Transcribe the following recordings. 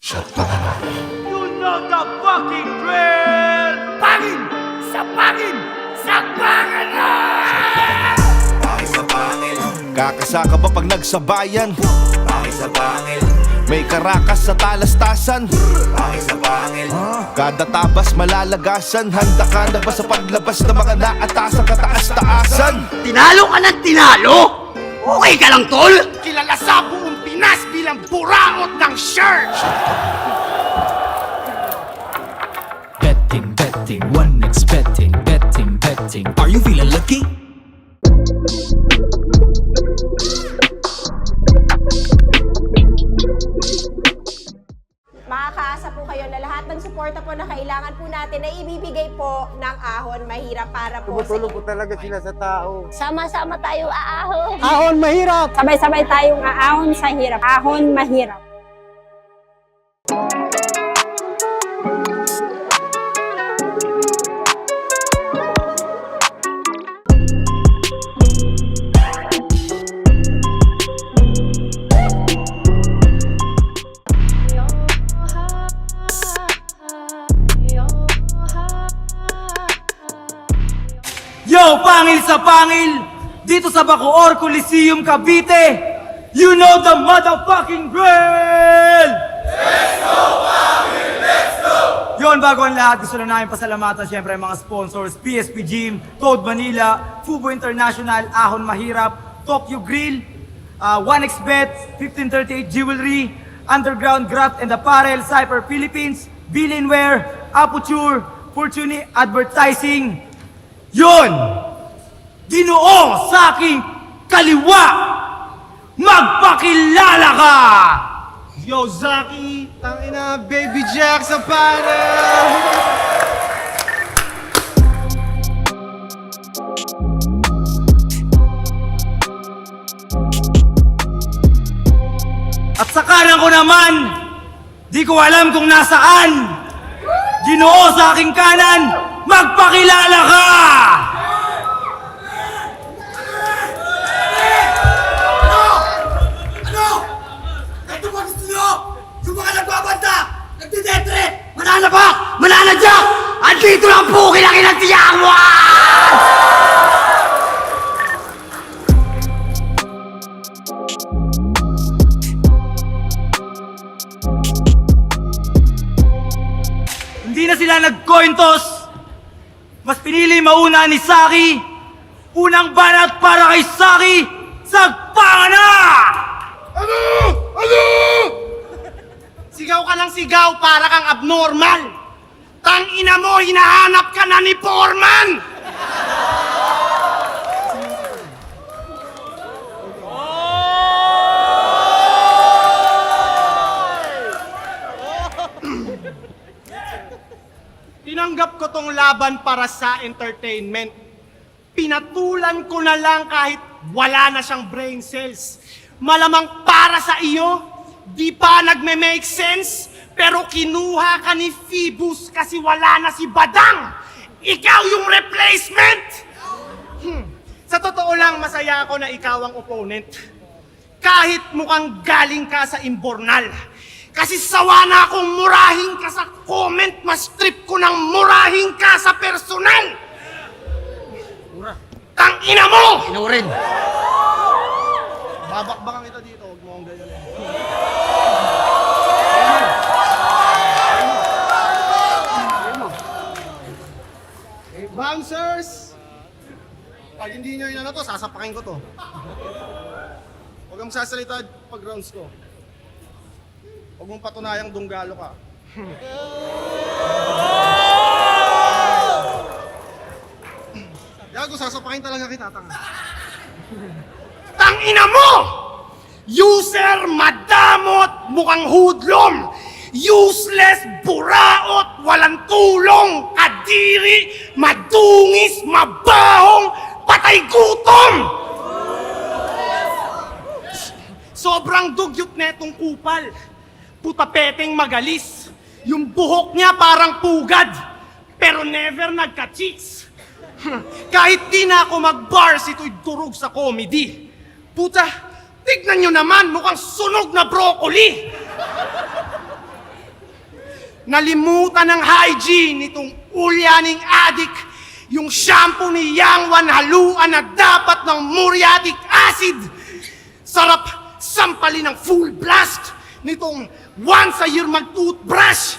You know the fucking drill! Pangin! Sa pangin! Sa pangin na! Pangil sa pangil, Kakasaka ba pag nagsabayan? pangil sa pangil, May karakas sa talastasan. pangil sa pangil, Kada tabas malalagasan. Handa ka na ba sa paglabas ng mga naatasan kataas-taasan? Tinalo ka ng tinalo? Okay ka lang, tol? Kilala sa buong Pinas bilang buraot ng shirt! Betting, betting, one expecting, betting, betting. Are you feeling lucky? Makakaasa po kayo na lahat ng suporta po na kailangan po natin ay ibibigay po ng Ahon Mahirap para po Tumutulong po talaga sila sa tao. Sama-sama tayo aahon. Ahon mahirap! Sabay-sabay tayong aahon sa hirap. Ahon mahirap. Yo, pangil sa pangil! Dito sa Bacoor Coliseum, Cavite! You know the motherfucking drill! Let's go, pangil! Let's go! Yon, bago ang lahat, gusto na namin pasalamatan syempre ang mga sponsors, PSP Gym, Toad Manila, Fubo International, Ahon Mahirap, Tokyo Grill, 1xBet, 1538 Jewelry, Underground Graft and Apparel, Cypher Philippines, Billinware, Aputure, Fortuny Advertising. Yun! Ginoo sa aking kaliwa! Magpakilala ka! Yo, Zaki! Tangina, Baby Jack sa para! At sa kanan ko naman, di ko alam kung nasaan. Ginoo sa aking kanan, magpakilala ka! Ano? Ito ba gusto nyo? Yung mga nagbabanta, nagtidetre, mananabak, mananadya, at dito lang po kinakinagtiyak mo! Hindi na sila nag-coin toss. Mas pinili mauna ni Saki. Unang banat para kay Saki. Sagpanga na! Ano? Ano? Sigaw ka ng sigaw para kang abnormal. Tangina mo, hinahanap ka na ni Foreman! Tinanggap ko tong laban para sa entertainment. Pinatulan ko na lang kahit wala na siyang brain cells. Malamang para sa iyo, di pa nagme-make sense, pero kinuha ka ni Phoebus kasi wala na si Badang. Ikaw yung replacement! Sa totoo lang, masaya ako na ikaw ang opponent. Kahit mukhang galing ka sa imbornal. Kasi sawa na akong murahin ka sa comment, mas trip ko nang murahin ka sa personal! Tangina mo! Inurin! Babakbakan kita dito, huwag mo akong ganyan. Bouncers! Pag hindi nyo inano to, sasapakin ko to. Huwag kang sasalita pag rounds ko. Huwag mong patunayang dunggalo ka. Gago, sasapakin talaga kita, tanga. Tangina mo! User, madamot, mukhang hudlom! Useless, buraot, walang tulong, kadiri, madungis, mabahong, patay gutom! Sobrang dugyot netong kupal. Putapeteng magalis. Yung buhok niya parang pugad. Pero never nagka-cheeks. Kahit di na ako mag-bars, ito'y durog sa comedy. Puta, tignan nyo naman, mukhang sunog na broccoli. Nalimutan ng hygiene nitong ulyaning adik yung shampoo ni Yang Wan haluan na dapat ng muriatic acid. Sarap sampalin ng full blast nitong once a year mag-toothbrush.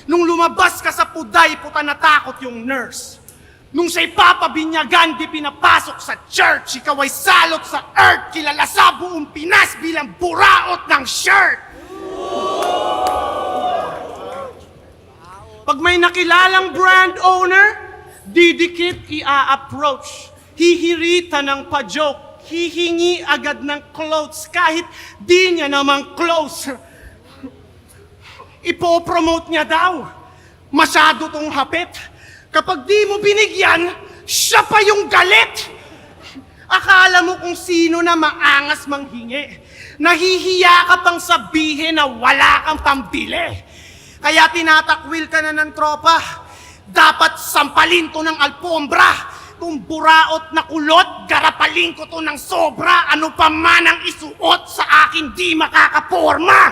Nung lumabas ka sa puday, puta natakot yung nurse. Nung siya'y papabinyagan, di pinapasok sa church, ikaw ay salot sa earth, kilala sa buong Pinas bilang buraot ng shirt. Pag may nakilalang brand owner, didikit i-approach. Hihirita ng pa-joke, hihingi agad ng clothes kahit di niya namang close. Ipopromote niya daw. Masyado tong hapit. Kapag di mo binigyan, siya pa yung galit. Akala mo kung sino na maangas manghingi. Nahihiya ka pang sabihin na wala kang pambili. Kaya tinatakwil ka na ng tropa. Dapat sampalin to ng alpombra. Kung buraot na kulot, garapalin ko to ng sobra. Ano pa man ang isuot sa akin di makakaporma.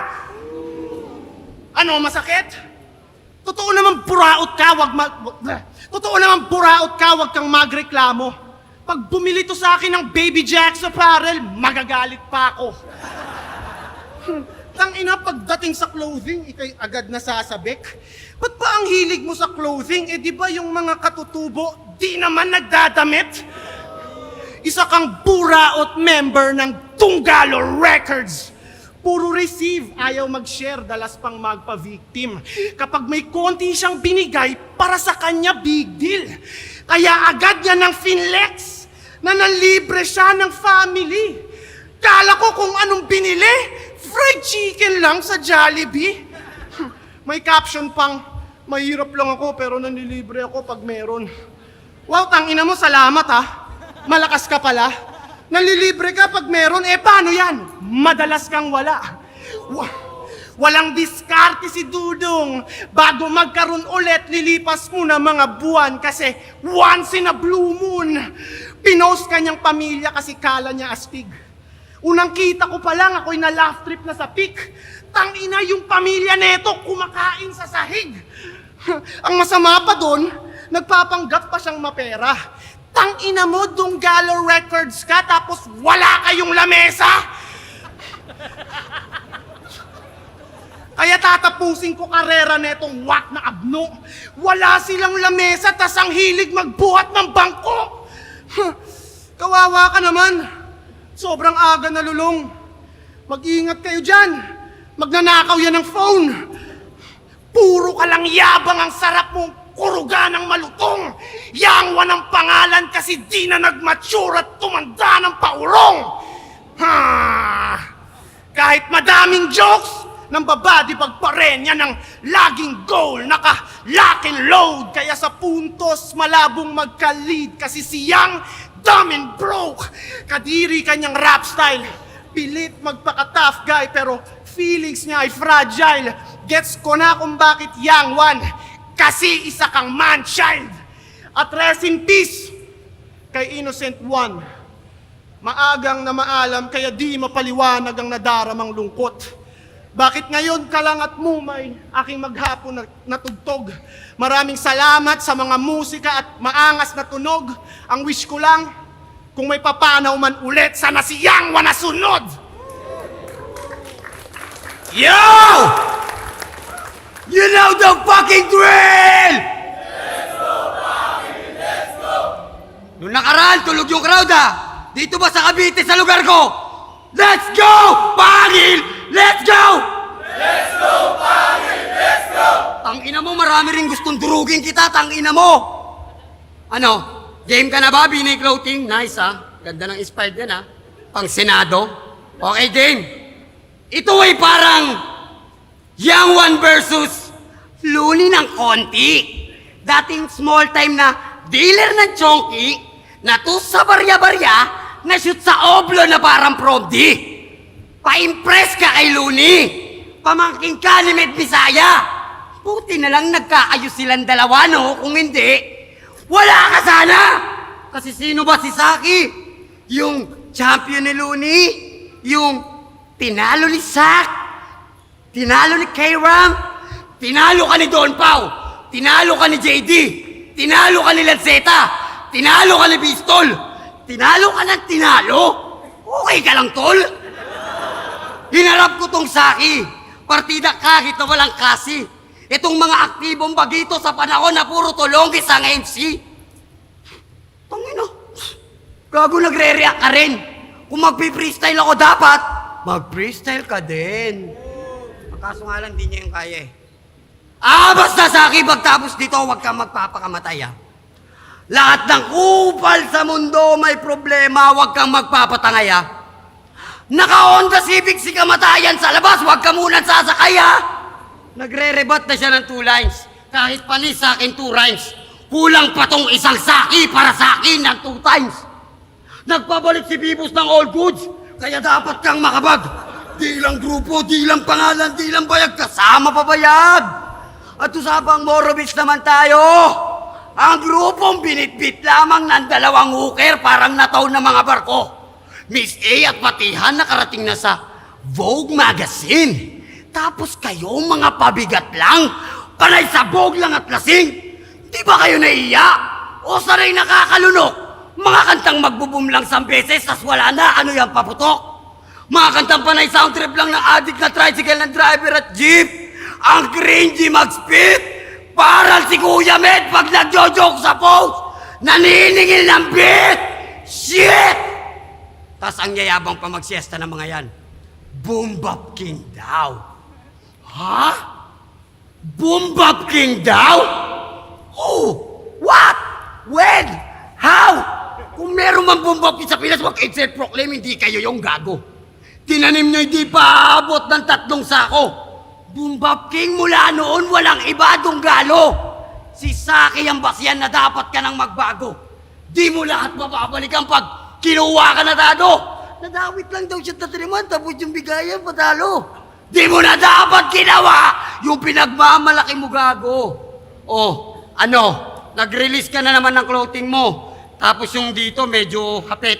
Ano, masakit? Totoo naman buraot ka, wag kang magreklamo. Pag bumili to sa akin ng Baby Jack's apparel, magagalit pa ako. Tangina, pagdating sa clothing, ikay agad nasasabik. Ba't pa ang hilig mo sa clothing? Eh di ba yung mga katutubo, di naman nagdadamit? Isa kang buraot member ng Tunggalo Records. Puro receive, ayaw mag-share, dalas pang magpa-victim. Kapag may konti siyang binigay, para sa kanya big deal. Kaya agad niya ng finlex na nanlibre siya ng family. Kala ko kung anong binili, fried chicken lang sa Jollibee. May caption pang, mahirap lang ako pero nanlilibre ako pag meron. Wow, tangina mo, salamat ha. Malakas ka pala. Nanlilibre ka pag meron, paano yan? Madalas kang wala. Walang diskarte si Dudong. Bago magkaroon ulit, lilipas muna mga buwan kasi once in a blue moon, pinost kanyang pamilya kasi kala niya astig. Unang kita ko pa lang, ako'y na-laugh trip na sa peak. Tangina yung pamilya neto, kumakain sa sahig. Ang masama pa doon, nagpapanggap pa siyang mapera. Tangina mo, Tunggalo Records ka, tapos wala kayong lamesa? Kaya tatapusin ko karera netong wak na abno. Wala silang lamesa, tas ang hilig magbuhat ng bangko. Kawawa ka naman. Sobrang aga na lulong. Mag-ingat kayo dyan. Magnanakaw yan ng phone. Puro ka lang yabang, ang sarap mong kuruga ng malutong. Yang Wan ang pangalan kasi di na nag-mature at tumanda ng paurong. Kahit madaming jokes, ng babadi pagparenya ng laging goal, naka-lock and load. Kaya sa puntos, malabong magka-lead kasi siyang dumb and broke. Kadiri kanyang rap style. Pilit magpaka-tough guy pero feelings niya ay fragile. Gets ko na kung bakit Yang Wan, kasi isa kang man-child. At rest in peace kay Innocent One. Maagang na maalam kaya di mapaliwanag ang nadaramang lungkot. Bakit ngayon ka lang at mumay aking maghapon na tugtog? Maraming salamat sa mga musika at maangas na tunog. Ang wish ko lang, kung may papanaw man ulit, sana si Yang Wan na sunod! Yo! You know the fucking drill! Nung nakaraan, tulog yung crowd Dito ba sa Cavite sa lugar ko? Let's go! Pangil! Let's go! Let's go, Pangil! Let's go! Tangina mo, marami rin gustong durugin kita, tangina mo! Ano? Game ka na ba, Binay Clothing? Nice Ganda ng inspired yan Pang Senado. Okay, game. Ito ay parang Yang Wan versus Luni ng konti. Dating small time na dealer ng chonky, natus sa barya-barya, na shoot sa oblo na parang promdi. Pa-impress ka kay Luni. Pamangking ka ni Med Bisaya. Buti na lang nagkaayos silang dalawa, no? Kung hindi, wala ka sana! Kasi sino ba si Saki? Yung champion ni Luni? Yung tinalo ni Sak? Tinalo ni K-Ram? Tinalo ka ni Don Pao. Tinalo ka ni JD. Tinalo ka ni Lanceta. Tinalo ka ni Pistol. Tinalo ka ng tinalo? Okay ka lang, tol? Hinarap ko tong Saki. Partida kahit na walang kasi. Itong mga aktibong bagito sa panahon na puro tulongis ang MC. Tangina. Gago, nagre-react ka rin. Kung magpi-freestyle ako dapat, mag-freestyle ka din. Kaso nga lang, di niya yung kaya eh. Basta Saki, pagtapos dito, huwag kang magpapakamatay ah. Lahat ng kupal sa mundo may problema, huwag kang magpapatangay ah. Naka-Honda Civic si kamatayan sa labas, huwag ka muna sasakay ah. Nagre-rebat na siya ng 2 lines. Kahit panis sa akin 2 rhymes. Kulang pa tong isang Saki para sa akin ng 2 times. Nagpabalik si Bibos ng all goods, kaya dapat kang makabag. Di lang grupo, di lang pangalan, di lang bayag, kasama pa bayag. At usapang Morobits naman tayo. Ang grupong binitbit lamang ng 2 hooker parang nataw na mga barko. Miss A at Patihan nakarating na sa Vogue Magazine. Tapos kayo mga pabigat lang, panay sa Vogue lang at lasing. Di ba kayo naiya? O sanay nakakalunok? Mga kantang magbo-boom lang 1 beses, tas wala na, ano yung paputok? Mga kantang panay sound trip lang ng addict na tricycle ng driver at jeep. Ang cringy mag-spit. Parang si Kuya Med pag nagjo-joke sa post. Naniningil ng beat. Shit! Tas ang yayabang pa magsiesta ng mga yan. Boom Bap King daw. Ha? Boom Bap King daw? Who? What? When? How? Kung meron man Boom Bap King sa Pinas, wag self-proclaim, hindi kayo yung gago. Tinanim nyo hindi pa aabot ng 3 sako. Boom Bap King mula noon walang iba Dunggalo. Si Saki ang basyan na dapat ka nang magbago. Di mo lahat mapapalikan pag kinuha ka na dado. Nadawit lang daw siya tatiriman tapos yung bigayan patalo. Di mo na dapat ginawa yung pinagmamalaki mo gago. Oh, ano? Nag-release ka na naman ng clothing mo. Tapos yung dito medyo hapit.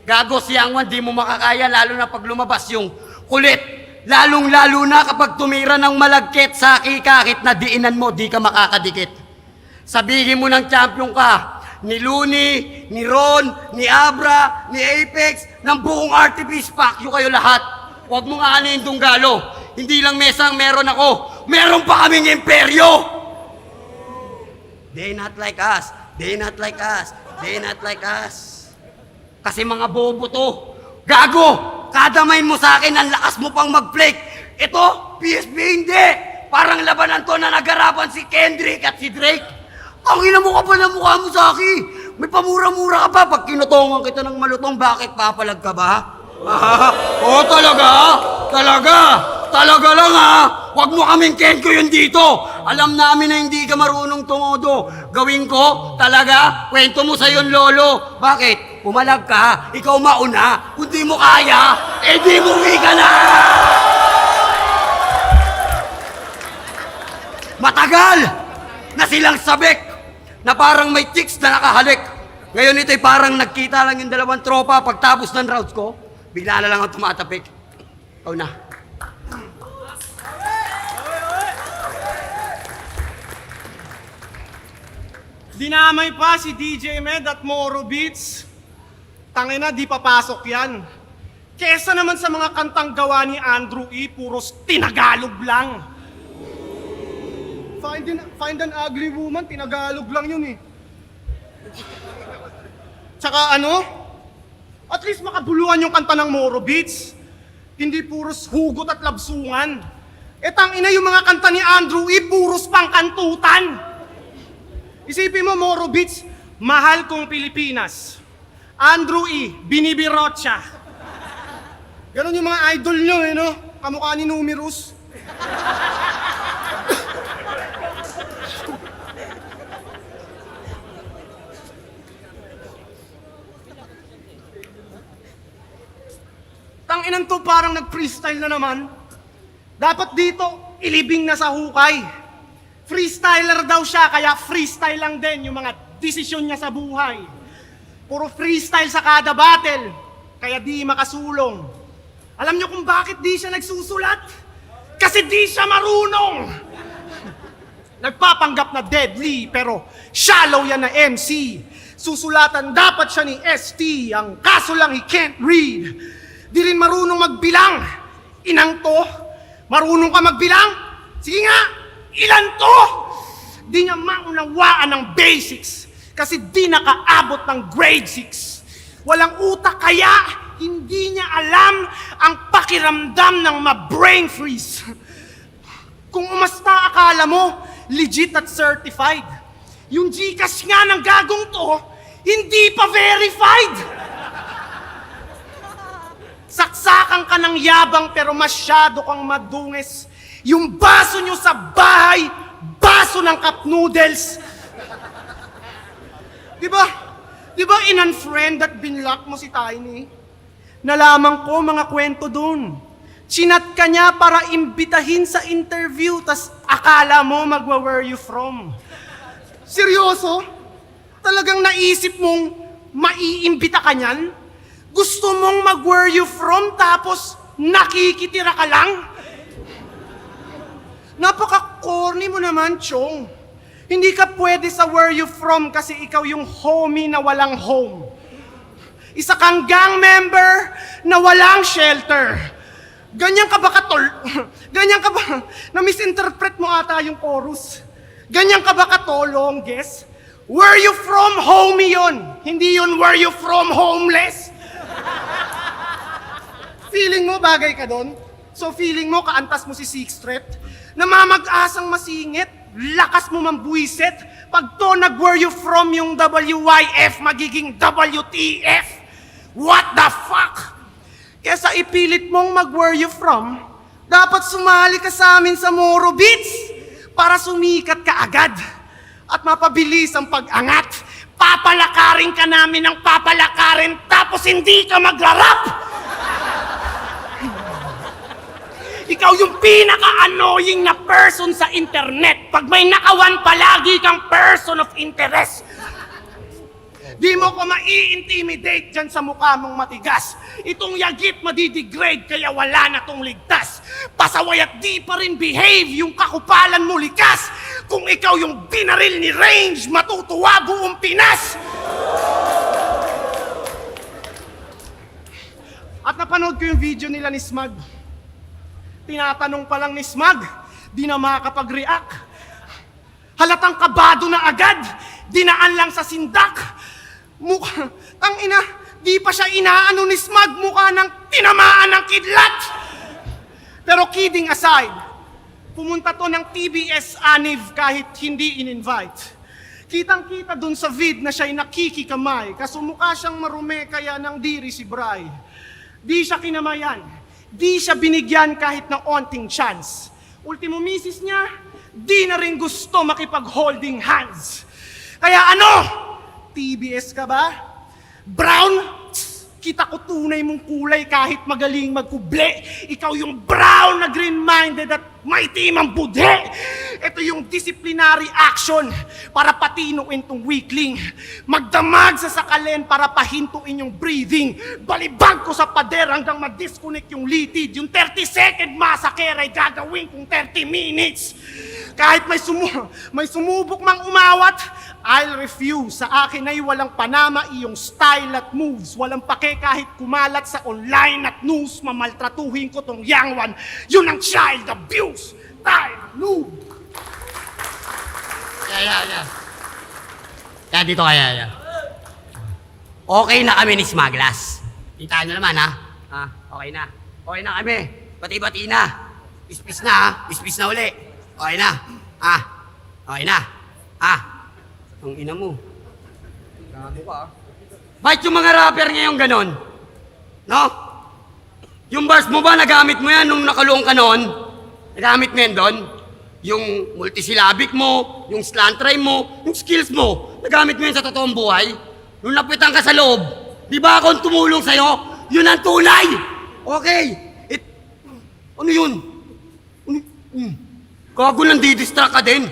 Gago si Angwan, di mo makakaya lalo na pag lumabas yung kulit. Lalong-lalo na kapag tumira ng malagkit sa kahit na diinan mo, di ka makakadikit. Sabihin mo ng champion ka, ni Looney, ni Ron, ni Abra, ni Apex, ng buong RTP pack, yung kayo lahat. Huwag mo nga anin Dunggalo. Hindi lang mesang meron ako, meron pa kaming imperyo! They not like us, they not like us, they not like us. Kasi mga bobo to. Gago! Kadamain mo sa akin, ang lakas mo pang mag-flake. Ito, PSP hindi. Parang labanan to na nagarapan si Kendrick at si Drake. Ang ina mo ka pa na mukha mo sa akin. May pamura-mura ka pa. Pag kinutongan kita ng malutong, bakit papalag ka ba? Oo, talaga? Talaga? Talaga lang ha? Huwag mo kaming kenko yun dito. Alam namin na hindi ka marunong tumodo. Gawin ko, talaga, kwento mo sa yung lolo. Bakit? Pumalag ka, ikaw mauna. Kung di mo kaya, eh di mo ka na! Matagal na silang sabik na parang may chicks na nakahalik. Ngayon ito'y parang nagkita lang yung 2 tropa pagtapos ng rounds ko. Bigla na lang ang tumatapik. Ikaw na. Dinamay pa si DJ Med at Moro Beats. Tangina, di papasok yan. Kesa naman sa mga kantang gawa ni Andrew E, puros tinagalog lang. Find an ugly woman, tinagalog lang yun eh. Tsaka ano? At least makabuluhan yung kanta ng Moro Beats. Hindi puros hugot at labsungan. Tangina yung mga kanta ni Andrew E, puros pangkantutan. Isipin mo, Moro Beats, mahal kong Pilipinas. Andrew E, binibirot siya. Ganon yung mga idol nyo, eh, no? Kamukha ni Numerous. Tanginan to, parang nag-freestyle na naman. Dapat dito, ilibing na sa hukay. Freestyler daw siya, kaya freestyle lang din yung mga desisyon niya sa buhay. Puro freestyle sa kada battle, kaya di makasulong. Alam niyo kung bakit di siya nagsusulat? Kasi di siya marunong! Nagpapanggap na deadly, pero shallow yan na MC. Susulatan dapat siya ni ST, ang kaso lang he can't read. Di rin marunong magbilang. Inang to, marunong ka magbilang? Sige nga, ilan to? Di niya maunawaan ng basics kasi di nakaabot ng grade 6. Walang utak kaya hindi niya alam ang pakiramdam ng ma-brain freeze. Kung umasta akala mo, legit at certified. Yung Gcash nga ng gagong to, hindi pa verified. Saksakan ka ng yabang pero masyado kang madungis. Yung baso nyo sa bahay, baso ng cup noodles. Diba in-unfriend at binlock mo si Tiny? Nalaman ko mga kwento dun. Chinat ka niya para imbitahin sa interview, tas akala mo where you from. Seryoso? Talagang naisip mong maiimbita ka niyan? Gusto mong where you from tapos nakikitira ka lang? Napaka-corny mo naman, Chong. Hindi ka pwede sa where you from kasi ikaw yung homie na walang home. Isa kang gang member na walang shelter. Ganyan ka ba katol? Ganyan ka ba? Na-misinterpret mo ata yung chorus. Ganyan ka ba katolong, guess? Where you from, homie yun. Hindi yun where you from, homeless. Feeling mo bagay ka doon? So feeling mo kaantas mo si Sixth Threat? Namamag-asang masingit? Lakas mo mambuisit? Pag to where you from yung WYF, magiging WTF? What the fuck? Kesa ipilit mong where you from, dapat sumali ka sa amin sa Moro Beats para sumikat ka agad at mapabilis ang pag-angat. Papalakarin ka namin ng papalakarin tapos hindi ka magrarap! Ikaw yung pinaka-annoying na person sa internet pag may nakawan palagi kang person of interest. Di mo ko mai-intimidate dyan sa mukha mong matigas. Itong yagit madidegrade kaya wala na tong ligtas. Pasaway at di pa rin behave yung kakupalan mo likas. Kung ikaw yung binaril ni Range, matutuwa buong Pinas. At napanood ko yung video nila ni Smug. Tinatanong pa lang ni Smug, di na makakapag-react. Halatang kabado na agad, dinaan lang sa sindak. Mukha, tangina, di pa siya inaano ni Smug, mukha ng tinamaan ng kidlat. Pero kidding aside, pumunta to ng TBS Aniv kahit hindi in-invite. Kitang-kita dun sa vid na siya'y nakikikamay, kaso mukha siyang marume kaya nang diri si Bray. Di siya kinamayan. Di siya binigyan kahit ng onting chance. Ultimo misis niya, di na rin gusto makipag-holding hands. Kaya ano? TBS ka ba? Brown? Kita ko tunay mong kulay kahit magaling magkuble. Ikaw yung brown na green-minded at may timang budhe. Ito yung disciplinary action para patinuin tong weakling. Magdamag sa sakalin para pahintuin yung breathing. Balibag ko sa pader hanggang ma-disconnect yung litid. Yung 30-second massacre ay gagawin kong 30 minutes. Kahit may sumubok mang umawat, I'll refuse. Sa akin ay walang panama iyong style at moves. Walang pake kahit kumalat sa online at news. Mamaltratuhin ko tong young one. Yun ang child abuse. Time, noob. Kaya dito kaya. Okay na kami ni Smaglas. Kita nyo naman ha? Okay na. Okay na kami. Bati-bati na. Pispis na ha? Pispis na uli. Okay na. Okay na. Ang ina mo. Gago ka. Bakit yung mga rapper ngayon ganon? No? Yung bars mo ba, nagamit mo yan nung nakalong ka noon? Nagamit mo yan doon? Yung multisyllabic mo, yung slant rhyme mo, yung skills mo, nagamit mo yan sa totoong buhay? Nung napitan ka sa loob, di ba akong tumulong sa'yo? Yun ang tunay! Okay! Ano yun? Gago lang didistract ka din.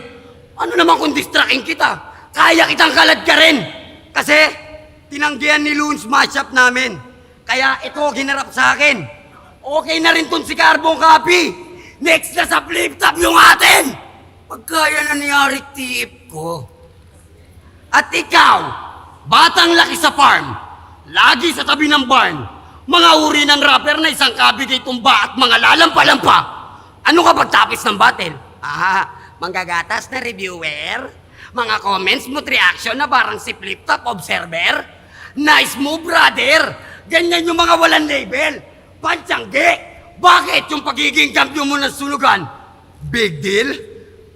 Ano naman kung distracting kita? Kaya kitang kalad ka rin. Kasi tinanggihan ni Loons matchup namin. Kaya ito ginarap sa akin. Okay na rin tong si Carbon Copy. Next na sa flip top yung atin. Pagkaya nangyari tiip ko. At ikaw, batang laki sa farm, lagi sa tabi ng barn, mga uri ng rapper na isang kabigay tumba at mga lalampa-lampa. Ano ka pagtapos ng battle? Manggagatas na reviewer? Mga comments mo't reaction na parang si Flip Top Observer? Nice move, brother! Ganyan yung mga walang label. Pantsangge! Bakit yung pagiging kampiyon mo ng sunugan? Big deal?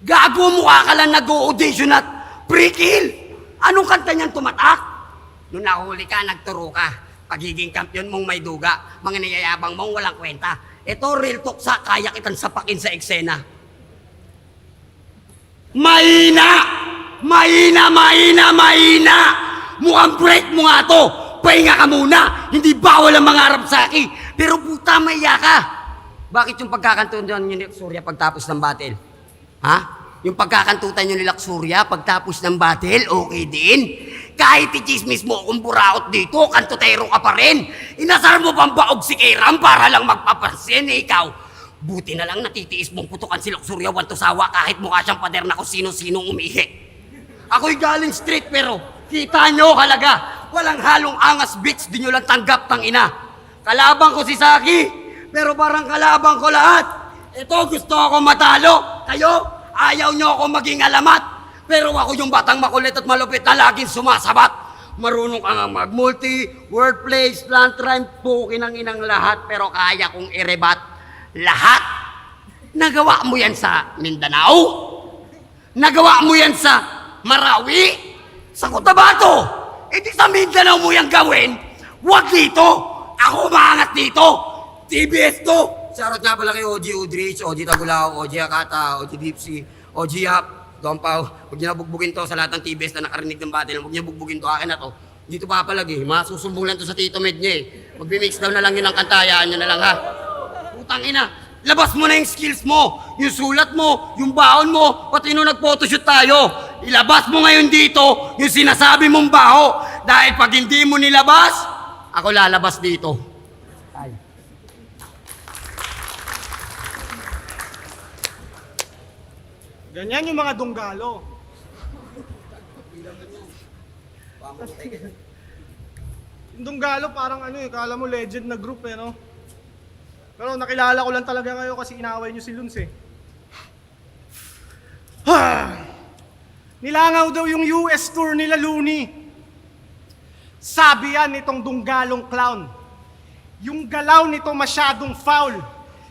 Gago mukha ka lang nag-audition at pre-kill! Anong kanta niyan tumatak? Nung nahuli ka, nagturo ka. Pagiging kampiyon mong may duga, mga niyayabang mong walang kwenta. Ito, real talk sa kaya kitang sapakin sa eksena. Mahina! Mahina, mahina, mahina! Mukhang break mo nga to! Pahinga ka muna! Hindi bawal ang mangarap sa akin! Pero puta, maiya ka! Bakit yung pagkakantutan nyo ni Luxuria pagtapos ng battle? Ha? Yung pagkakantutan nyo ni Luxuria pagtapos ng battle, okay din? Kahit i-chismis mo kung buraot dito, kantutero ka pa rin. Inasar mo pang baog si Kairam para lang magpapansin, ikaw. Buti na lang natitiis mong putukan si Luxuria Wantosawa kahit mukha siyang pader na kung sino-sinong umihi. Ako'y galing street pero kita nyo halaga. Walang halong angas bitch, di nyo lang tanggap tang ina. Kalabang ko si Saki, pero parang kalabang ko lahat. Ito gusto ako matalo. Kayo, ayaw nyo ako maging alamat. Pero ako yung batang makulit at malupit na laging sumasabat. Marunong ka nga mag-multi, wordplay, slant rhyme, pukin ang inang lahat. Pero kaya kong irebat lahat. Nagawa mo yan sa Mindanao? Nagawa mo yan sa Marawi? Sa Cotabato? E di sa Mindanao mo yan gawin? Huwag dito! Ako maangat dito! TBS to! Sarot nga pala kay OG Udrich, OG Tagulao, OG Akata, OG Dipsy, OG Yap, Dompaw. Huwag niyo na bugbugin to sa lahat ng TBS na nakarinig ng battle. Huwag niyo bugbugin to, akin na to. Dito papalagi, masusumbong lang to sa Tito Med niya eh. Magbi-mix down na lang yun ang kantayaan niyo na lang ha. Putang ina, labas mo na yung skills mo, yung sulat mo, yung baon mo, pati nung nag-photoshoot tayo. Ilabas mo ngayon dito yung sinasabi mong baho. Dahil pag hindi mo nilabas, ako lalabas dito. Ganyan yung mga dunggalo. Yung dunggalo parang ano eh, kala mo legend na group eh, no? Pero nakilala ko lang talaga kayo kasi inaway nyo si Luns eh. Nilangaw daw yung US tour nila, Looney. Sabi yan nitong dunggalong clown. Yung galaw nito masyadong foul.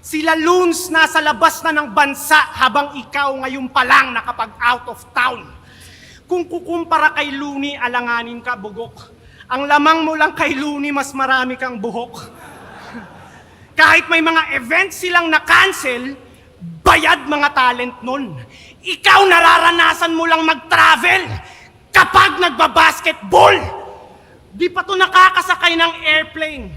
Sila Loons nasa labas na ng bansa habang ikaw ngayon pa lang nakapag-out of town. Kung kukumpara kay Looney, alanganin ka, bugok. Ang lamang mo lang kay Looney, mas marami kang buhok. Kahit may mga events silang na-cancel, bayad mga talent nun. Ikaw nararanasan mo lang mag-travel kapag nagbabasketball. Di pa to nakakasakay ng airplane.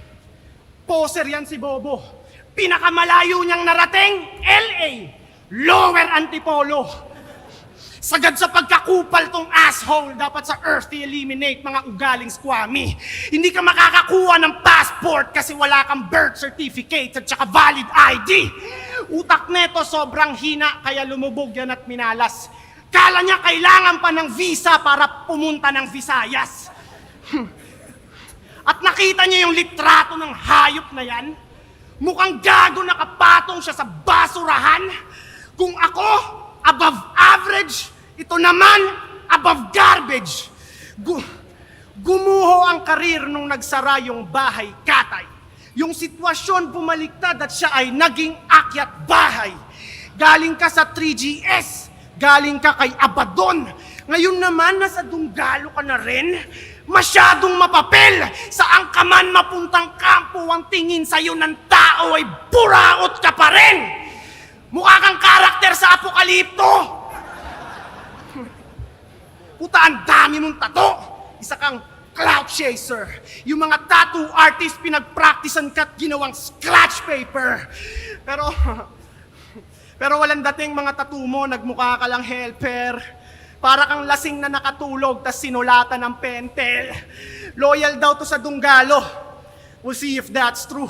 Poser yan si Bobo. Pinakamalayo niyang narating, LA, Lower Antipolo. Sagad sa pagkakupal tong asshole, dapat sa earth i-eliminate mga ugaling squammy. Hindi ka makakakuha ng passport kasi wala kang birth certificate at saka valid ID. Utak neto sobrang hina kaya lumubog yan at minalas. Kala niya kailangan pa ng visa para pumunta ng Visayas. At nakita niya yung litrato ng hayop na yan? Mukhang gago nakapatong siya sa basurahan. Kung ako, above average, ito naman, above garbage. Gumuho ang karir nung nagsara yung bahay katay. Yung sitwasyon bumaliktad at siya ay naging akyat bahay. Galing ka sa 3GS, galing ka kay Abaddon. Ngayon naman, nasa Dunggalo ka na rin. Masyadong mapapel. Saan ka man mapuntang kampo, ang tingin sa'yo ng tao ay buraot ka pa rin. Mukha kang karakter sa Apokalipto. Puta, ang dami mong tato. Isa kang clout chaser. Yung mga tattoo artist pinagpracticean ka't ginawang scratch paper. Pero walang dating mga tattoo mo, nagmukha ka lang helper. Para kang lasing na nakatulog tas sinulatan ng pentel. Loyal daw to sa Dunggalo. We'll see if that's true.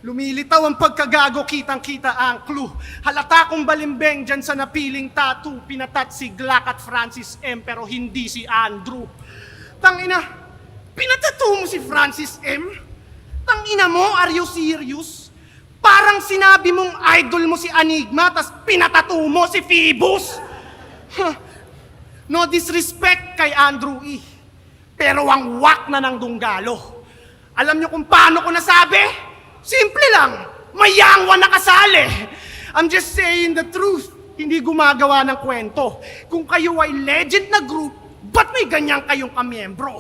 Lumilitaw ang pagkagago, kitang-kita ang clue. Halata kong balimbing dyan sa napiling tattoo. Pinatat si Glock at Francis M. pero hindi si Andrew. Tangina, pinatattoo mo si Francis M? Tangina mo, are you serious? Parang sinabi mong idol mo si Enigma, tas pinatattoo mo si Phoebus. Huh. No disrespect kay Andrew E. Pero ang wak na ng Dunggalo. Alam niyo kung paano ko nasabi? Simple lang, may yangwa nakasali. I'm just saying the truth, hindi gumagawa ng kwento. Kung kayo ay legend na group, ba't may ganyan kayong kamiyembro?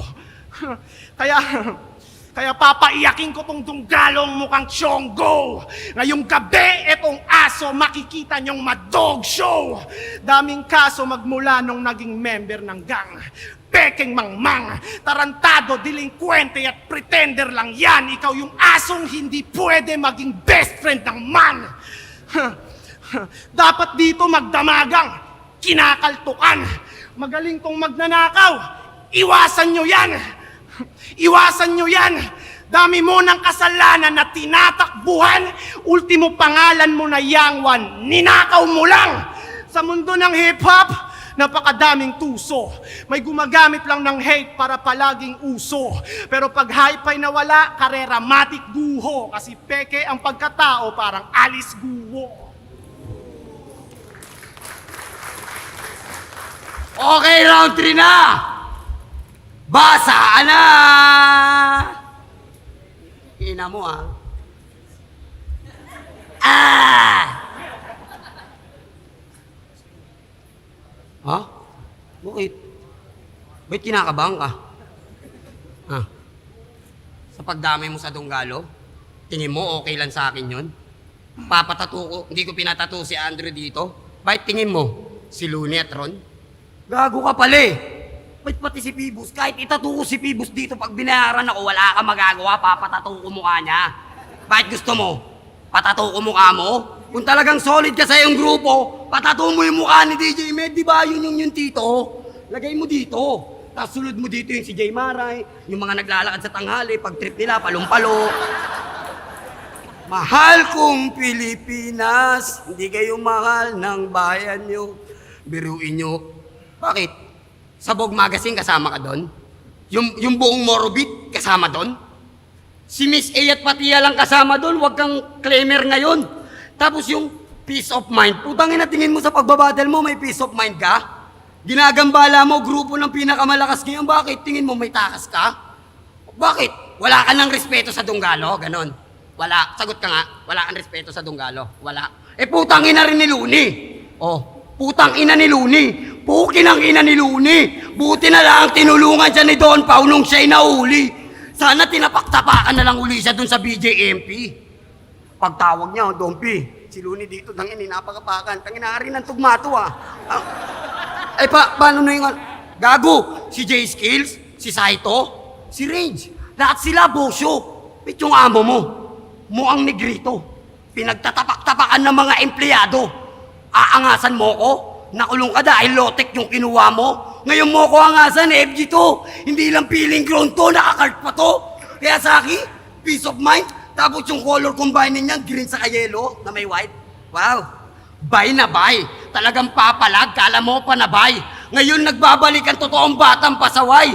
Kaya papaiyakin ko tong Dunggalong mukhang Chonggo. Ngayong gabi, etong aso makikita nyong ma-dog show. Daming kaso magmula nung naging member ng gang. Peking mangmang, tarantado, delinkwente at pretender lang yan. Ikaw yung asong hindi pwede maging best friend ng man. Dapat dito magdamagang, kinakaltukan. Magaling tong magnanakaw, iwasan nyo yan. Iwasan nyo yan. Dami mo ng kasalanan na tinatakbuhan. Ultimo pangalan mo na Yangwan, ninakaw mo lang. Sa mundo ng hip-hop, napakadaming tuso. May gumagamit lang ng hate para palaging uso. Pero pag hi-fi na wala, karera matik guho. Kasi peke ang pagkatao parang Alice Guho. Okay, round 3 na! Basa na! Ina mo, ah. Ha? Bakit? Ba't kinakabahan ka? Ha? Sa pagdamay mo sa Dunggalo? Tingin mo okay lang sa akin yun? Papatato ko, hindi ko pinatato si Andrew dito? Bakit tingin mo? Si Looney at Ron? Gago ka pala eh! Ba't pati si Phoebus? Kahit itatato ko si Phoebus dito, pag binayaran ako, wala ka magagawa, papatato ko mukha niya. Bakit gusto mo? Patato ko mukha mo? Kung talagang solid ka sa iyong grupo, patato mo yung mukha ni DJ Med, di ba? Yun yung tito. Lagay mo dito. Tapos sulod mo dito yung si Jay Maray, yung mga naglalakad sa tanghali, pag trip nila, palumpalo. Mahal kong Pilipinas, hindi kayo mahal ng bayan nyo. Biruin nyo. Bakit? Sa Vogue Magazine kasama ka doon? Yung buong Morobit kasama doon? Si Miss A at Patia lang kasama doon, wag kang claimer ngayon. Tapos yung peace of mind, putangin na tingin mo sa pagbabattle mo, may peace of mind ka? Ginagambala mo, grupo ng pinakamalakas ngayon, bakit? Tingin mo may takas ka? Bakit? Wala ka ng respeto sa Dunggalo? Ganon. Wala. Sagot ka nga, wala kang respeto sa Dunggalo. Wala. Eh putangin na rin ni Looney. Oh, putang ina ni Looney. Pukin ang ina ni Looney. Buti na lang tinulungan siya ni Don Pao nung siya'y nahuli. Sana tinapak-tapakan na lang uli siya dun sa BJMP. Pagtawag niya, Don P, si Looney dito, tangin, napakapakan. Tangin, nari ng tugmato, ah. Paano na yung... Gago, si J Skills, si Saito, si Range. Lahat sila, bosyo. Pit yung amo mo. Muang negrito. Pinagtatapak-tapakan ng mga empleyado. Aangasan mo ko? Nakulong ka dahil lotek yung kinuha mo. Ngayon mo ko angasan, FG2. Hindi lang feeling ground to, nakakart pa to. Kaya Saki, peace of mind. Tapos yung color combine niyan, green sa yellow na may white. Wow. Bay na bay. Talagang papalag, kala mo pa na bay. Ngayon nagbabalik ang totoong batang pasaway.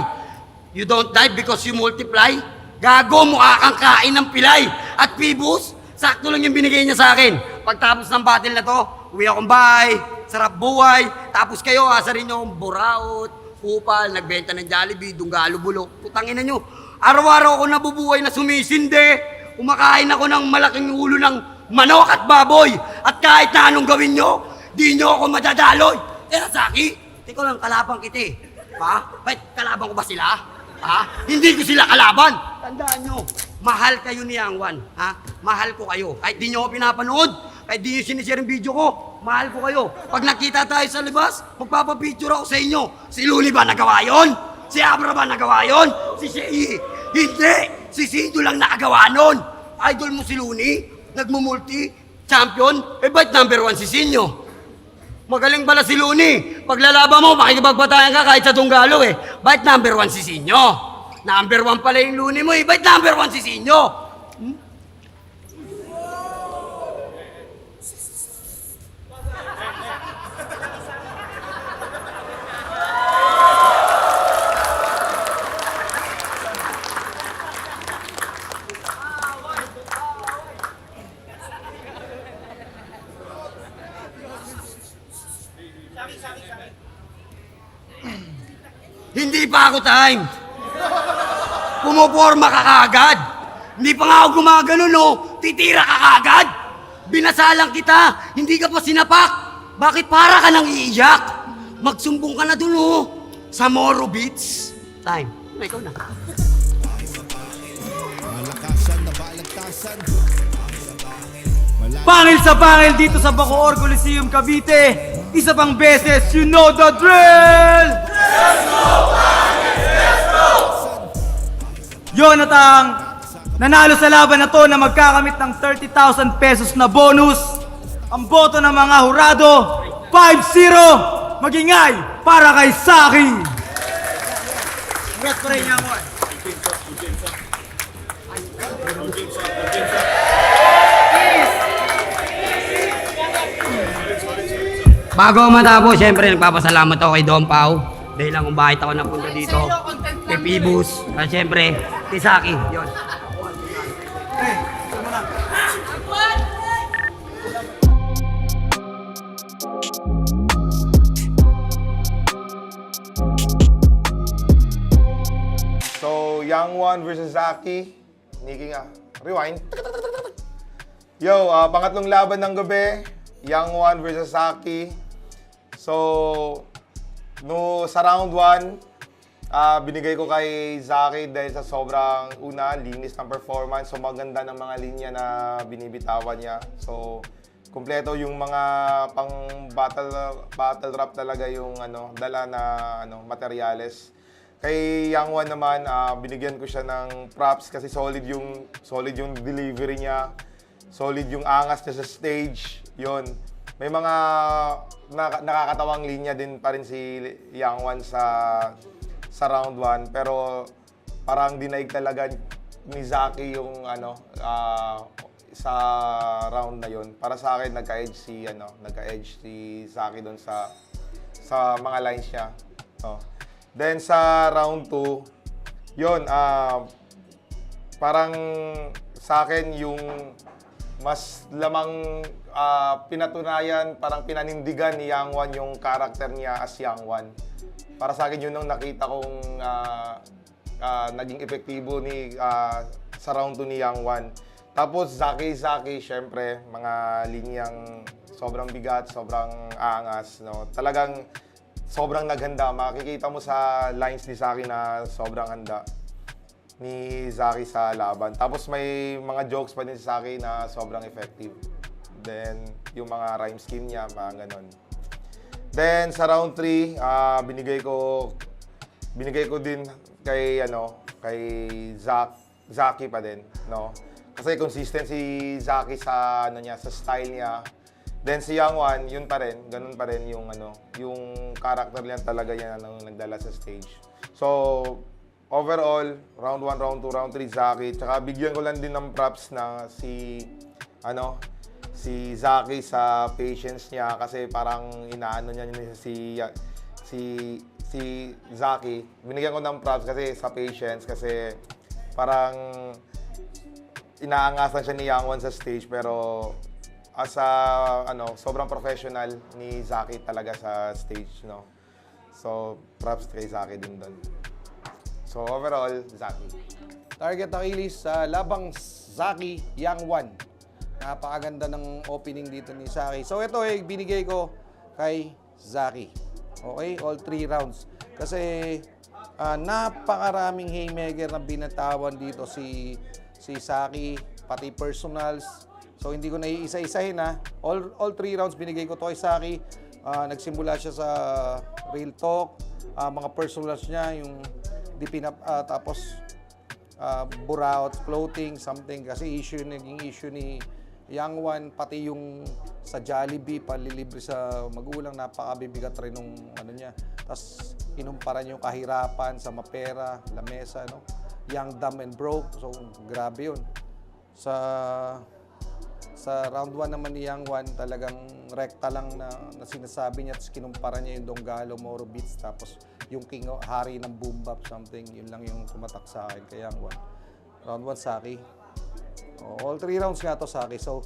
You don't die because you multiply. Gago, mukha kang kain ng pilay. At Phoebus, sakto lang yung binigay niya sa akin. Pagtapos ng battle na to, uwi akong bahay, sarap buhay. Tapos kayo, asa rin yung buraot, kupal, nagbenta ng Jollibee, Dunggalo, bulok. Putangin na nyo. Araw-araw ako nabubuhay na sumisinde. Kumakain ako ng malaking ulo ng manok at baboy. At kahit na anong gawin nyo, di nyo ako madadaloy. Saki, teko lang, kalabang kita eh. Ha? Ba't kalabang ko ba sila? Ha? Hindi ko sila kalaban. Tandaan nyo, mahal kayo ni Yangwan. Ha? Mahal ko kayo. Kahit di nyo ako pinapanood, kahit di nyo sinishare yung video ko, mahal ko kayo. Pag nakita tayo sa libas, magpapapicture ako sa inyo. Si Looney ba nagawa yun? Si Abra ba nagawa yun? Si Shei? Hindi! Si Sido lang nakagawa nun. Idol mo si Looney, nagmumulti, champion, ba't number 1 si Sinyo? Magaling pala si Looney. Paglalaban mo, makikipagbatayan ka kahit sa Dunggalo eh. Ba't number 1 si Sinyo? Number 1 pala yung Looney mo eh. Ba't number 1 si Sinyo? Hindi pa ako time. Pumoporma ka kagad. Hindi pa nga ako gumagano, no? Titira ka kagad. Binasalang kita, hindi ka pa sinapak. Bakit para ka nang iiyak? Magsumbong ka na dun, oh. Sa Moro Beach. Time. Ikaw na. Malakasan na balagtasan. Pangil sa pangil dito sa Bacoor Coliseum, Cavite. Isa pang beses, you know the drill! Jonathan, nanalo sa laban na to na magkakamit ng 30,000 pesos na bonus. Ang boto ng mga hurado, 5-0. Magingay para kay Saki. Congrats pa rin niya mo. Bago matapos, syempre nagpapasalamat ako kay Don Pao. Dahil lang kung bakit ako napunta dito. Kay Pibus. At syempre, kay Saki. Yun. So, Young One versus Zaki. Niki nga. Rewind. Yo, pangatlong laban ng gabi. Young One versus Zaki. So, sa round 1, binigay ko kay Zaki dahil sa sobrang linis ng performance. So, maganda ng mga linya na binibitawan niya. So, kumpleto yung mga pang battle rap talaga yung dala na materyales. Kay Young One naman, binigyan ko siya ng props kasi solid yung delivery niya. Solid yung angas niya sa stage. Yun. May mga nakakatawang linya din pa rin si Young One sa round 1. Pero parang dinaig talaga ni Zaki yung sa round na yun. Para sa akin, nagka-edge si Zaki doon sa mga lines niya. Oh. Then sa round 2, yun, parang sa akin yung mas lamang pinatunayan, parang pinanindigan ni Young One yung karakter niya as Young One. Para sa akin yun ang nakita kong naging epektibo sa round 2 ni Young One. Tapos Zaki, syempre, mga linyang sobrang bigat, sobrang angas, no? Talagang sobrang naghanda. Makikita mo sa lines ni Zaki na sobrang handa ni Zaki sa laban. Tapos may mga jokes pa din si Zaki na sobrang effective. Then, yung mga rhyme scheme niya, mga ganon. Then, sa round 3, binigay ko din kay Zaki pa din, no? Kasi consistent si Zaki sa sa style niya. Then si Young One, yun pa rin, ganun pa rin yung yung character niya talaga yan nagdala sa stage. So, overall, round 1, round 2, round 3 Zaki. Tsaka bigyan ko lang din ng props na si Zaki sa patience niya kasi parang inaano niya si Zaki. Binigyan ko ng props kasi sa patience kasi parang inaangasan siya ni Young One sa stage pero sobrang professional ni Zaki talaga sa stage, no? So, props kay Zaki din doon. So, overall, Zaki. Target Achilles sa labang Zaki, Young One. Napakaganda ng opening dito ni Zaki. So, ito binigay ko kay Zaki. Okay? All 3 rounds. Kasi, napakaraming haymaker na binatawan dito si Zaki, pati personals. So, hindi ko na iisa-isahin All 3 rounds binigay ko to kay Zaki. Nagsimula siya sa real talk, mga personals niya, yung tapos buraot, floating, something. Kasi naging issue ni Young One, pati yung sa Jollibee, palilibre sa magulang, napakabibigat rin nung niya. Tapos, inumparan yung kahirapan sa mapera, lamesa, no? Young, dumb, and broke. So, grabe yun. Sa round 1 naman ni Young One, talagang rekta lang na sinasabi niya, tapos kinumpara niya yung Donggalo, Moro Beats, tapos yung hari ng boom bap, something, yun lang yung tumatak sa akin kay Young One. Round 1, Zaki. All 3 rounds nga to, Zaki. So,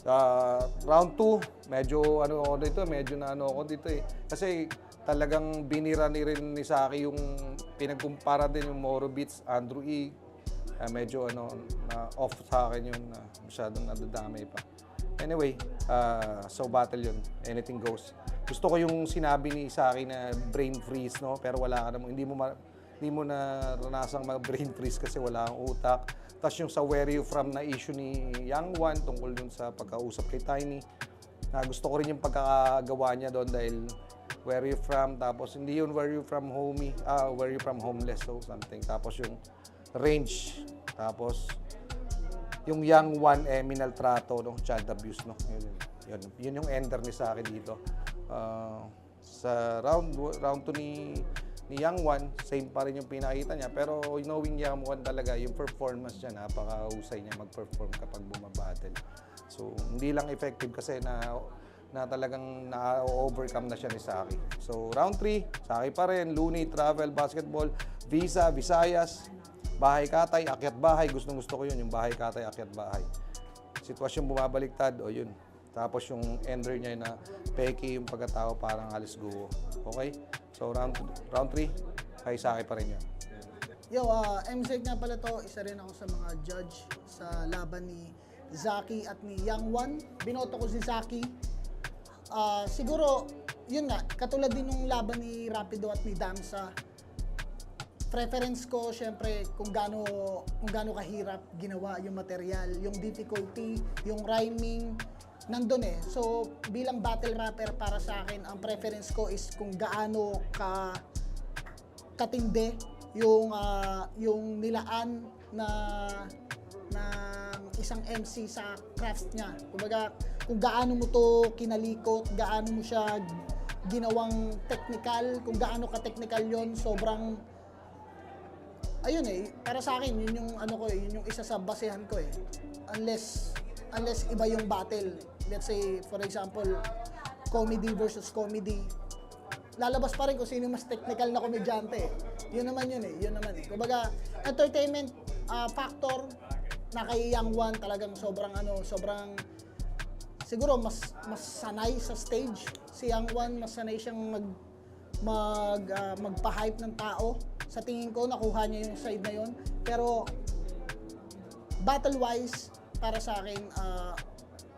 Sa round 2, medyo ano ako dito, medyo na ano ako dito eh. Kasi talagang binira ni rin ni Saki yung pinagkumpara din yung Moro Beats, Andrew E. Medyo ano, na off sa akin yun, masyadong nadadamay pa. Anyway, so battle yun, anything goes. Gusto ko yung sinabi ni Saki na brain freeze, no? Pero wala ka naman, hindi mo naranasang mag-brain freeze kasi wala kang utak. Tapos yung sa where you from na issue ni Young One tungkol dun sa pagkausap kay Tiny, gusto ko rin yung pagkakagawa niya doon dahil where you from, tapos hindi yun where you from homie, where you from homeless, so something. Tapos yung range, tapos yung Young One, minaltrato, no? Child abuse, no? Yun yung ender ni sa akin dito. Sa round 2 ni Young One, same pa rin yung pinakita niya. Pero knowing Young One talaga, yung performance niya, napakahusay niya mag-perform kapag bumabattle. So, hindi lang effective kasi na talagang na-overcome na siya ni Saki. So, round 3, Saki pa rin, Looney, Travel, Basketball, Visa, Visayas, Bahay Katay, Akyat Bahay. Gusto ko yun, yung Bahay Katay, Akyat Bahay. Sitwasyon bumabaliktad, o yun. Tapos yung ender niya na peki yung pagkatao parang alis guho. Okay? So round 3, kay Saki pa rin yun. Yo, MZ nga pala to, isa rin ako sa mga judge sa laban ni Zaki at ni Young One. Binoto ko si Zaki. Siguro, yun nga, katulad din nung laban ni Rapido at ni Damsa. Preference ko, syempre, kung gaano kahirap ginawa yung material, yung difficulty, yung rhyming, nandun eh. So, bilang battle rapper para sa akin, ang preference ko is kung gaano katindi yung nilaan na isang MC sa craft niya. Kumbaga, kung gaano mo to kinalikot, gaano mo siya ginawang technical, kung gaano ka-technical yon, sobrang ayun eh, para sa akin, yun yung ano ko eh, yun yung isa sa basehan ko eh. Unless iba yung battle. Let's say, for example, comedy versus comedy. Lalabas pa rin kung sino mas technical na komedyante eh. Yun naman yun eh, yun naman eh. Kumbaga, entertainment factor na kay Young One talagang sobrang siguro mas sanay sa stage. Si Young One, mas sanay siyang magpa-hype ng tao. Sa tingin ko, nakuha niya yung side na yun. Pero, battle-wise, para sa akin,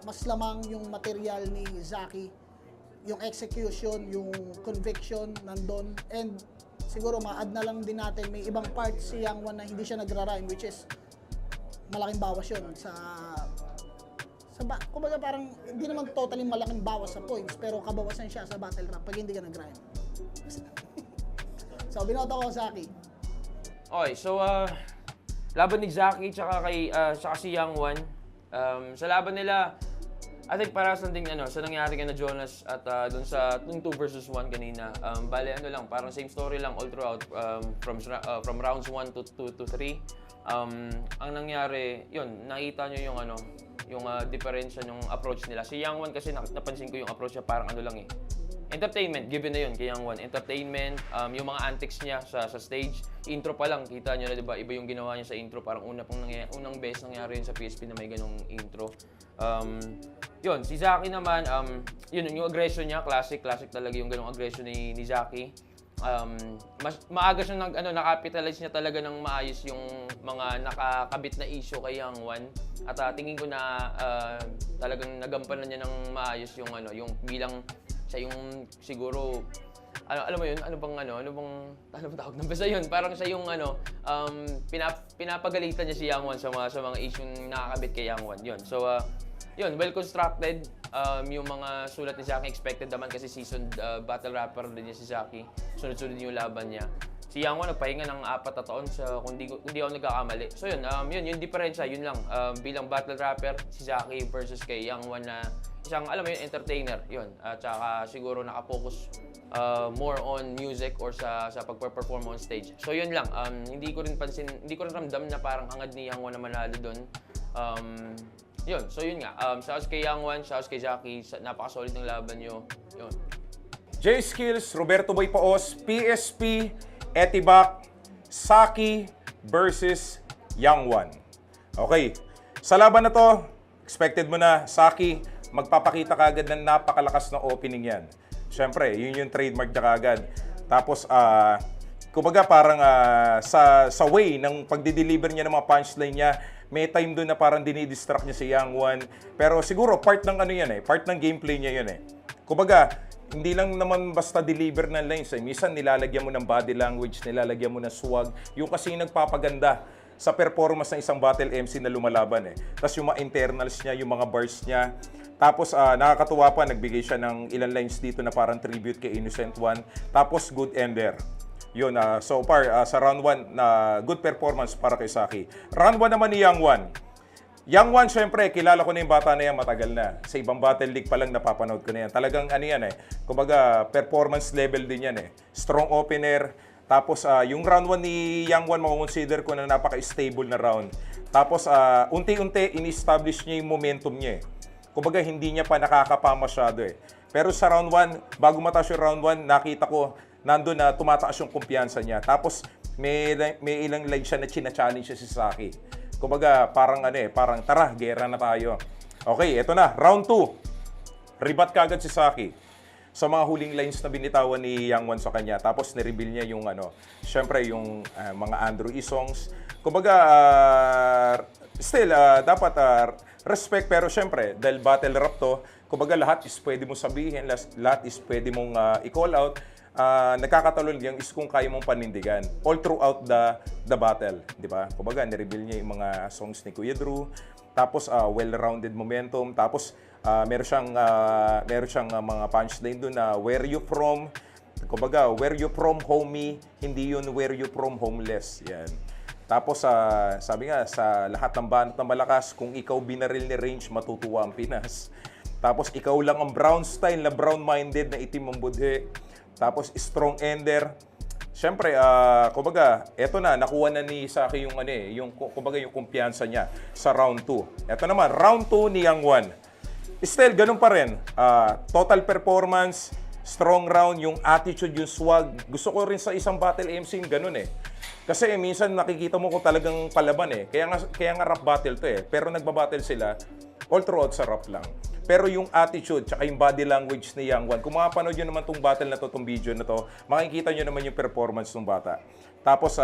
mas lamang yung material ni Zaki. Yung execution, yung conviction, nandun. And, siguro, ma-add na lang din natin, may ibang part si Young One na hindi siya nagra-rhyme, which is, malaking bawas yun kumbaga parang, hindi naman totally malaking bawas sa points, pero kabawasan siya sa battle rap pag hindi ka nag-rhyme. So, binoto ko Zaki. Okay, so laban ni Zaki tsaka si Young One. Sa laban nila, I think parehas lang din sa nangyari kay na Jonas at dun sa 2 versus 1 kanina. Bale parang same story lang all throughout from rounds 1 to 3. Ang nangyari, yun, nakita nyo yung diferensya ng approach nila. Si Young One kasi napansin ko yung approach niya parang lang eh. Entertainment, given na yun kay Young One. Entertainment, yung mga antics niya sa stage. Intro pa lang, kita nyo na diba, iba yung ginawa niya sa intro. Parang unang beses nangyari yun sa PSP na may ganong intro. Yun, si Zaki naman, yun yung aggression niya, classic talaga yung ganong aggression ni Zaki. Maaga siyang nakapitalize niya talaga ng maayos yung mga nakakabit na issue kay Young One. At tingin ko na talagang nagampanan niya ng maayos yung yung bilang siya yung siguro alam mo yun, ano bang tawag na basta yun, parang siya yung pinapagalitan niya si Young One sa mga issue nakakabit kay Young One. Yun. So yun, well constructed. Yung mga sulat ni Zaki expected naman kasi seasoned battle rapper din niya si Zaki. Sunod-sunod yung laban niya. Si Young One nagpahinga ng 4 na taon sa kung di ako nagkakamali. So yun, yung diferensya, yun lang. Bilang battle rapper, si Zaki versus kay Young One na isang, alam mo yun, entertainer. Yun. At saka siguro nakapokus more on music or sa pagpe-perform on stage. So yun lang. Hindi ko rin ramdam na parang hangad ni Young One na manalo doon. Yun, so yun nga. Shouts kay Young One, shouts kay Zaki. Napaka-solid ng laban nyo. Yun. J-Skills, Roberto Boy Paos, PSP, Etibac, Saki versus Young One. Okay, sa laban na to, expected mo na, Saki, magpapakita ka agad ng napakalakas na opening yan. Siyempre, yun yung trademark niya kaagad. Tapos, kumbaga parang sa way ng pagdi-deliver niya ng mga punchline niya, may time doon na parang dinidistract niya si Yang Wan. Pero siguro, part ng ano yan part ng gameplay niya yun Kumbaga, hindi lang naman basta deliver ng lines Minsan nilalagyan mo ng body language, nilalagyan mo ng swag. Yung kasi nagpapaganda sa performance ng isang battle MC na lumalaban Tapos yung mga internals niya, yung mga bars niya. Tapos nakakatuwa pa, nagbigay siya ng ilang lines dito na parang tribute kay Innocent One. Tapos good ender. Yun, so far sa round 1, good performance para kay Saki. Round 1 naman ni Yang Wan. Yang Wan, syempre, kilala ko na yung bata na yan matagal na. Sa ibang battle league pa lang napapanood ko na yan. Talagang ano yan kumbaga performance level din yan Strong opener. Tapos yung round 1 ni Yang Wan, makukonsider ko na napaka-stable na round. Tapos unti-unti, in-establish niya yung momentum niya Kumbaga hindi niya pa nakakapa masyado Pero sa round 1, bago matapos yung round 1, nakita ko nandun na tumataas yung kumpiyansa niya. Tapos may ilang line siya na china-challenge siya si Saki. Kumbaga parang parang tara, gera na tayo. Okay, eto na, round 2. Ribat kagad si Saki sa mga huling lines na binitawan ni Yang Wan sa kanya. Tapos nireveal niya yung syempre yung mga Andrew E. songs. Kumbaga still dapat respect, pero syempre dahil battle rap to, kumbaga lahat is pwede mong sabihin, lahat is pwede mong i-call out. Nagkakatalon lang is kung kaya mong panindigan all throughout the battle, di ba? Kumbaga, nireveal niya yung mga songs ni Kuya Drew, tapos well-rounded momentum, tapos meron siyang mga punchline doon na where you from, kumbaga, where you from homie, hindi yun where you from homeless. Yan. Tapos sabi nga, sa lahat ng banat na malakas, kung ikaw binaril ni Range, matutuwa ang Pinas. Tapos ikaw lang ang brown style na brown-minded na itim ang budhe. Tapos strong ender. Siyempre, kumbaga, eto na, nakuha na ni Saki yung kumbaga yung kumpiyansa niya sa round 2. Eto naman, round 2 ni Yang Wan. Still, ganun pa rin. Total performance, strong round, yung attitude, yung swag. Gusto ko rin sa isang battle MC, ganun Kasi minsan nakikita mo kung talagang palaban Kaya nga rap battle to Pero nagbabattle sila all throughout sa rap lang. Pero yung attitude, tsaka yung body language ni Yang Wan, kung makapanood nyo naman tong battle na to, tong video na to, makikita nyo naman yung performance ng bata. Tapos,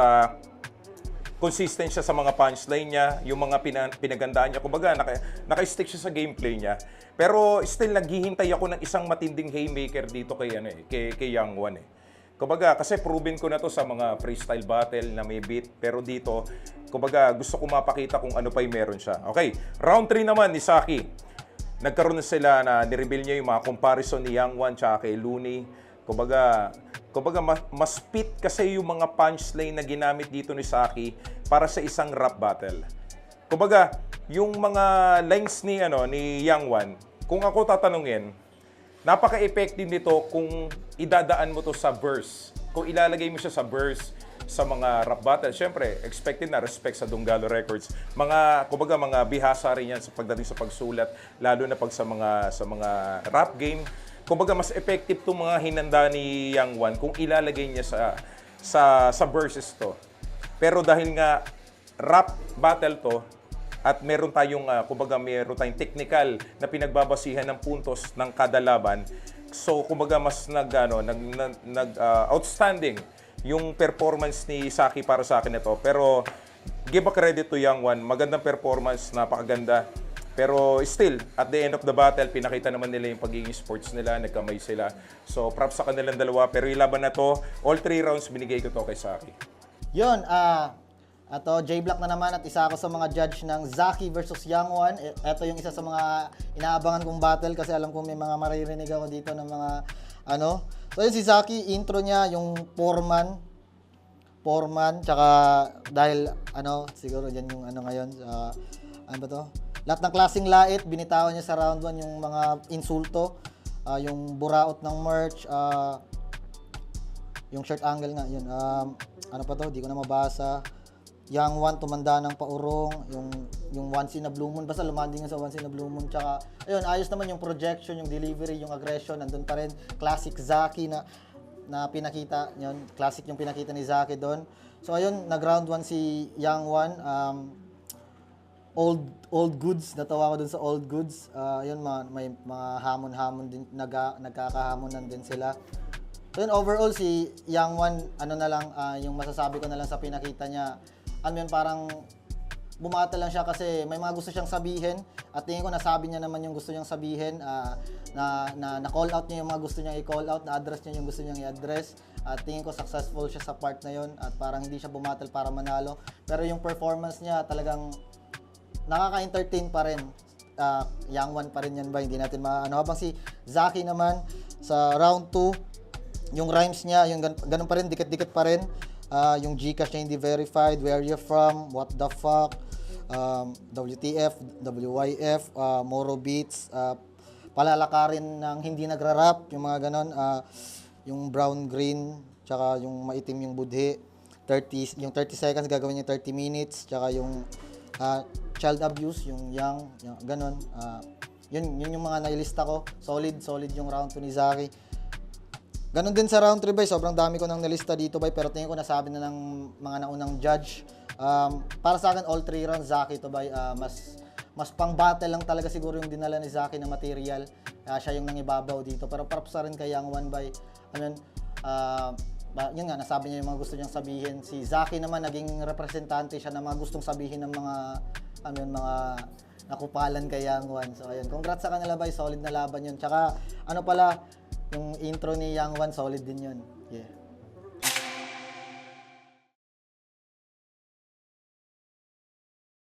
consistent siya sa mga punchline niya, yung mga pinagandaan niya. Kumbaga, naka-stick siya sa gameplay niya. Pero still, naghihintay ako ng isang matinding haymaker dito kay Yang Wan Kumbaga, kasi proven ko na to sa mga freestyle battle na may beat. Pero dito, kumbaga, gusto ko mapakita kung ano pa yung meron siya. Okay, round 3 naman ni Saki. Nagkaroon na sila na nireveal niya yung mga comparison ni Yang Wan tsaka kay Looney. Kumbaga mas fit kasi yung mga punchline na ginamit dito ni Saki para sa isang rap battle. Kumbaga, yung mga lines ni Yang Wan, kung ako tatanungin, napaka-effective nito kung idadaan mo to sa verse. Kung ilalagay mo siya sa verse, sa mga rap battle, syempre, expected na respect sa Dunggalo Records. Kumbaga, mga bihasa rin yan sa pagdating sa pagsulat, lalo na pag sa mga rap game. Kumbaga, mas effective itong mga hinanda ni Yang Wan kung ilalagay niya sa verses to. Pero dahil nga rap battle to, at meron tayong meron tayong technical na pinagbabasihan ng puntos ng kada laban, so kumbaga mas outstanding yung performance ni Saki para sa akin ito. Pero give a credit to Yang Wan, magandang performance, napakaganda. Pero still, at the end of the battle, pinakita naman nila yung pagiging sports nila, nagkamay sila. So props sa kanilang dalawa, pero yung laban na to, all 3 rounds binigay ko to kay Saki. Yun, ato J-Block na naman at isa ako sa mga judge ng Zaki versus Yang Wan. Ito yung isa sa mga inaabangan kong battle kasi alam kong may mga maririnig ako dito ng mga So yun si Zaki, intro niya yung foreman, tsaka dahil siguro dyan yung ngayon, ano ba to? Lahat ng klaseng lait, binitawan niya sa round 1 yung mga insulto, yung buraot ng merch, yung shirt angle nga, yun. Ano pa to? Di ko na mabasa. Yang Wan, tumanda ng paurong, yung Once in a Blue Moon, basta lumanding nga sa Once in a Blue Moon, tsaka, ayun, ayos naman yung projection, yung delivery, yung aggression, nandun pa rin, classic Zaki na pinakita, yun, classic yung pinakita ni Zaki doon. So, ayun, nag-round 1 si Yang Wan, old goods, natawa ko dun sa old goods. Yun, may mga hamon-hamon din, nagkakahamonan din sila. So yun, overall, si Young One, ano na lang, yung masasabi ko na lang sa pinakita niya, yun, parang bumata lang siya kasi may mga gusto siyang sabihin at tingin ko nasabi niya naman yung gusto niyang sabihin, na-call out niya yung mga gusto niyang i-call out, na-address niya yung gusto niyang i-address. At tingin ko successful siya sa part na yun at parang hindi siya bumatal para manalo. Pero yung performance niya talagang nakaka-entertain pa rin. Young One pa rin yan ba? Hindi natin maano. Habang si Zaki naman sa round 2, yung rhymes niya, yung ganun pa rin, dikit-dikit pa rin. Yung Gcash niya hindi verified, where you from, what the fuck, WTF, WYF, Moro Beats, palalakarin ng hindi nagra-rap, yung mga ganon, yung brown green, tsaka yung maitim yung budhi, yung 30 seconds gagawin yung 30 minutes, tsaka yung child abuse, yung young ganon. Yun yung mga nailista ko. Solid yung round 2 ni Zaki. Ganon din sa round 3 bay, sobrang dami ko nang nalista dito bay, pero tingin ko nasabi na ng mga naunang judge. Para sa akin all 3 rounds Zaki to bay, mas pang battle lang talaga siguro yung dinala ni Zaki na material. Siya yung nangibabaw dito, pero props sa rin kay Young One bay. Yun nga, nasabi niya yung mga gusto niyang sabihin. Si Zaki naman naging representante siya ng mga gustong sabihin ng mga mga nakupalan kay Young One. So ayun, congrats sa kanila bay, solid na laban yun. Tsaka ano pala, yung intro ni Young One, solid din yun. Yeah.